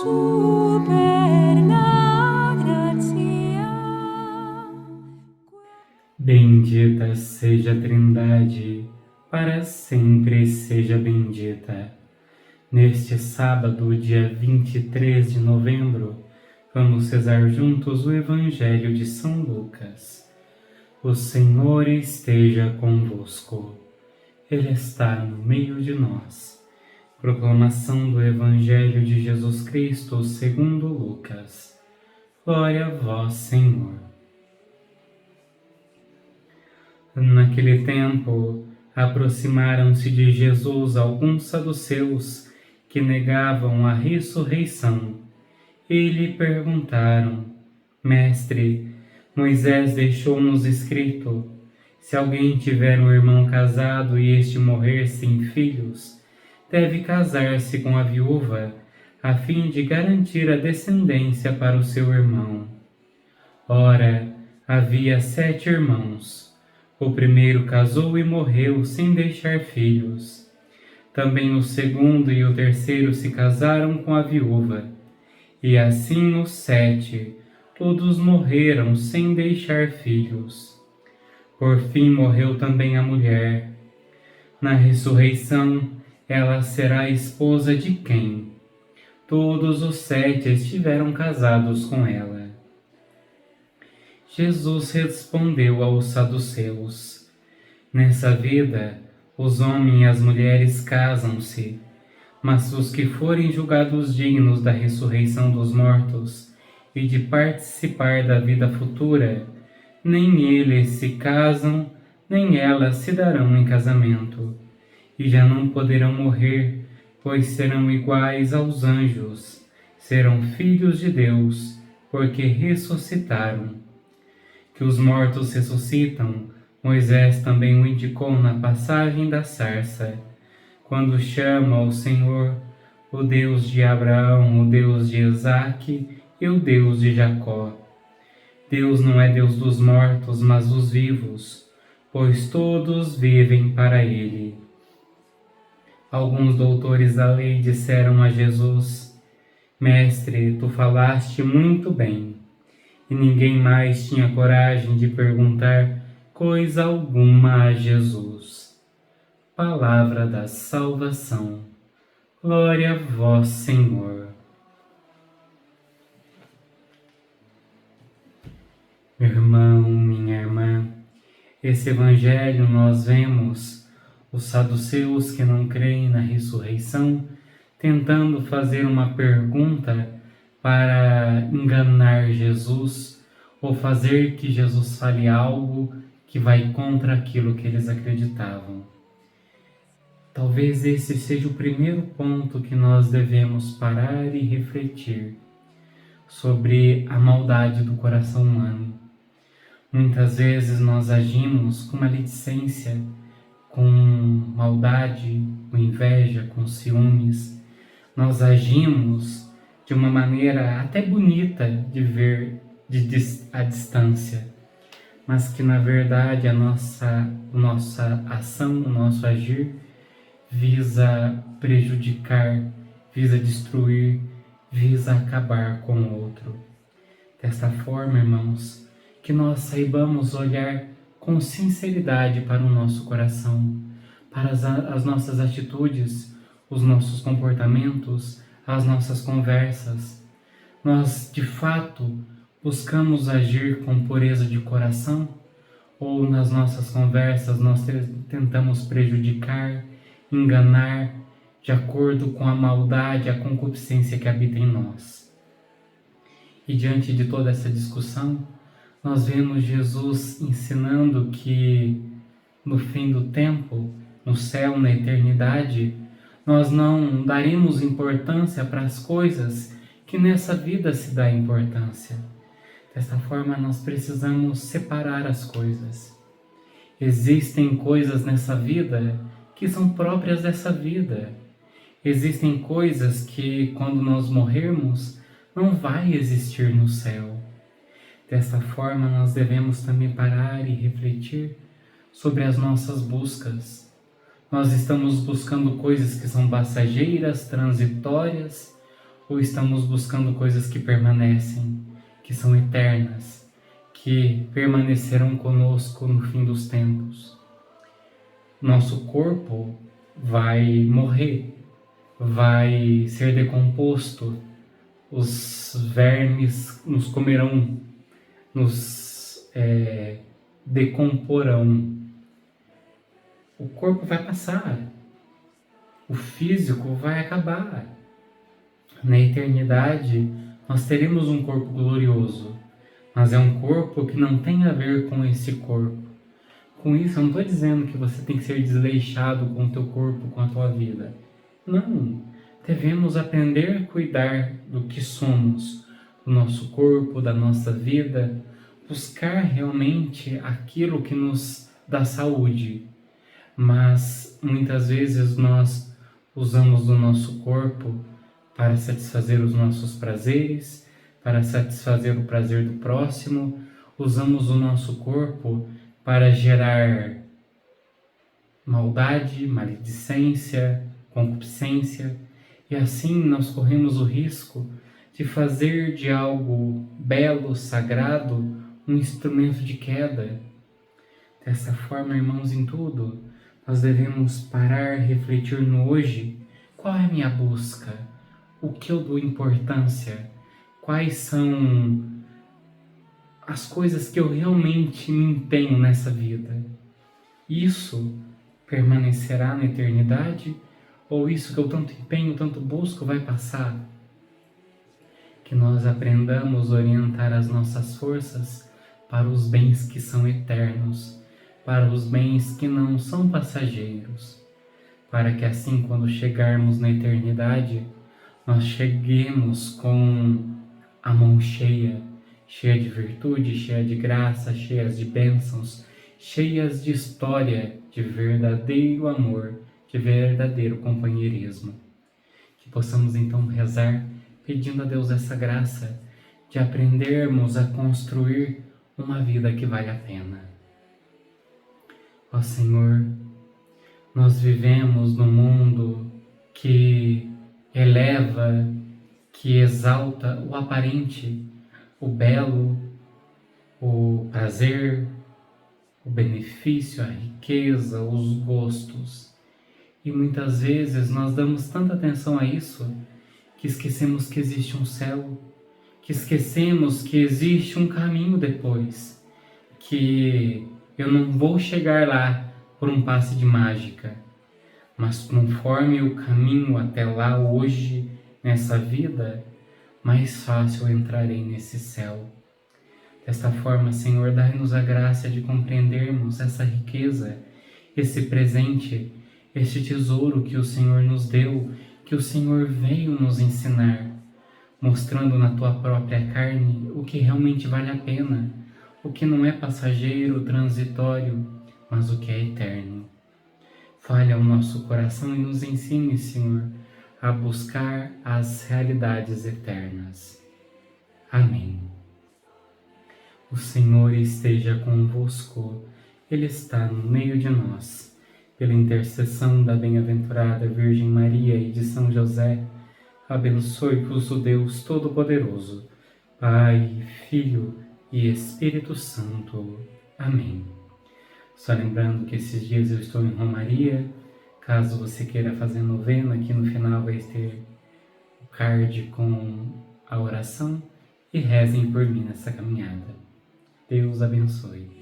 superna gratia. Bendita seja a Trindade, para sempre seja bendita. Neste sábado, dia 23 de novembro, vamos rezar juntos o Evangelho de São Lucas. O Senhor esteja convosco. Ele está no meio de nós. Proclamação do Evangelho de Jesus Cristo segundo Lucas. Glória a vós, Senhor. Naquele tempo, aproximaram-se de Jesus alguns saduceus que negavam a ressurreição e lhe perguntaram: Mestre, Moisés deixou-nos escrito: se alguém tiver um irmão casado e este morrer sem filhos, deve casar-se com a viúva, a fim de garantir a descendência para o seu irmão. Ora, havia 7 irmãos. O primeiro casou e morreu sem deixar filhos. Também o segundo e o terceiro se casaram com a viúva. E assim os 7, todos morreram sem deixar filhos. Por fim morreu também a mulher. Na ressurreição, ela será esposa de quem? Todos os 7 estiveram casados com ela. Jesus respondeu aos saduceus: nessa vida, os homens e as mulheres casam-se, mas os que forem julgados dignos da ressurreição dos mortos e de participar da vida futura, nem eles se casam, nem elas se darão em casamento, e já não poderão morrer, pois serão iguais aos anjos, serão filhos de Deus, porque ressuscitaram. Que os mortos ressuscitam, Moisés também o indicou na passagem da sarça, quando chama o Senhor, o Deus de Abraão, o Deus de Isaque e o Deus de Jacó. Deus não é Deus dos mortos, mas dos vivos, pois todos vivem para Ele. Alguns doutores da lei disseram a Jesus: Mestre, tu falaste muito bem. E ninguém mais tinha coragem de perguntar coisa alguma a Jesus. Palavra da salvação. Glória a vós, Senhor. Meu irmão, minha irmã, esse evangelho nós vemos os saduceus que não creem na ressurreição tentando fazer uma pergunta para enganar Jesus ou fazer que Jesus fale algo que vai contra aquilo que eles acreditavam. Talvez esse seja o primeiro ponto que nós devemos parar e refletir sobre a maldade do coração humano. Muitas vezes nós agimos com maledicência, com maldade, com inveja, com ciúmes. Nós agimos de uma maneira até bonita de ver a distância, mas que na verdade a nossa ação, o nosso agir visa prejudicar, visa destruir, visa acabar com o outro. Desta forma, irmãos, que nós saibamos olhar com sinceridade para o nosso coração, para as nossas atitudes, os nossos comportamentos, as nossas conversas. Nós, de fato, buscamos agir com pureza de coração? Ou nas nossas conversas nós tentamos prejudicar, enganar, de acordo com a maldade, a concupiscência que habita em nós? E diante de toda essa discussão, nós vemos Jesus ensinando que no fim do tempo, no céu, na eternidade, nós não daremos importância para as coisas que nessa vida se dá importância. Desta forma, nós precisamos separar as coisas. Existem coisas nessa vida que são próprias dessa vida. Existem coisas que, quando nós morrermos, não vai existir no céu. Desta forma, nós devemos também parar e refletir sobre as nossas buscas. Nós estamos buscando coisas que são passageiras, transitórias, ou estamos buscando coisas que permanecem, que são eternas, que permanecerão conosco no fim dos tempos? Nosso corpo vai morrer, vai ser decomposto, os vermes nos comerão, nos decomporão. O corpo vai passar, o físico vai acabar. Na eternidade, nós teremos um corpo glorioso, mas é um corpo que não tem a ver com esse corpo. Com isso, eu não estou dizendo que você tem que ser desleixado com o teu corpo, com a tua vida. Não, devemos aprender a cuidar do que somos, do nosso corpo, da nossa vida, buscar realmente aquilo que nos dá saúde. Mas muitas vezes nós usamos o nosso corpo para satisfazer os nossos prazeres, para satisfazer o prazer do próximo, usamos o nosso corpo para gerar maldade, maledicência, concupiscência, e assim nós corremos o risco de fazer de algo belo, sagrado, um instrumento de queda. Dessa forma, irmãos, em tudo, nós devemos parar, refletir no hoje. Qual é a minha busca? O que eu dou importância? Quais são as coisas que eu realmente me empenho nessa vida? Isso permanecerá na eternidade? Ou isso que eu tanto empenho, tanto busco, vai passar? Que nós aprendamos a orientar as nossas forças para os bens que são eternos, para os bens que não são passageiros, para que assim, quando chegarmos na eternidade, nós cheguemos com a mão cheia, cheia de virtude, cheia de graça, cheias de bênçãos, cheias de história, de verdadeiro amor, de verdadeiro companheirismo. Que possamos então rezar pedindo a Deus essa graça de aprendermos a construir uma vida que vale a pena. Ó Senhor, nós vivemos num mundo que eleva, que exalta o aparente, o belo, o prazer, o benefício, a riqueza, os gostos. E muitas vezes nós damos tanta atenção a isso que esquecemos que existe um céu, que esquecemos que existe um caminho depois, que eu não vou chegar lá por um passe de mágica, mas conforme o caminho até lá hoje, nessa vida, mais fácil eu entrarei nesse céu. Desta forma, Senhor, dai-nos a graça de compreendermos essa riqueza, esse presente, este tesouro que o Senhor nos deu, que o Senhor veio nos ensinar, mostrando na tua própria carne o que realmente vale a pena, o que não é passageiro, transitório, mas o que é eterno. Fale ao nosso coração e nos ensine, Senhor, a buscar as realidades eternas. Amém. O Senhor esteja convosco, Ele está no meio de nós. Pela intercessão da bem-aventurada Virgem Maria e de São José, abençoe-vos o Deus Todo-Poderoso, Pai, Filho e Espírito Santo. Amém. Só lembrando que esses dias eu estou em Romaria. Caso você queira fazer novena, aqui no final vai ter o card com a oração, e rezem por mim nessa caminhada. Deus abençoe.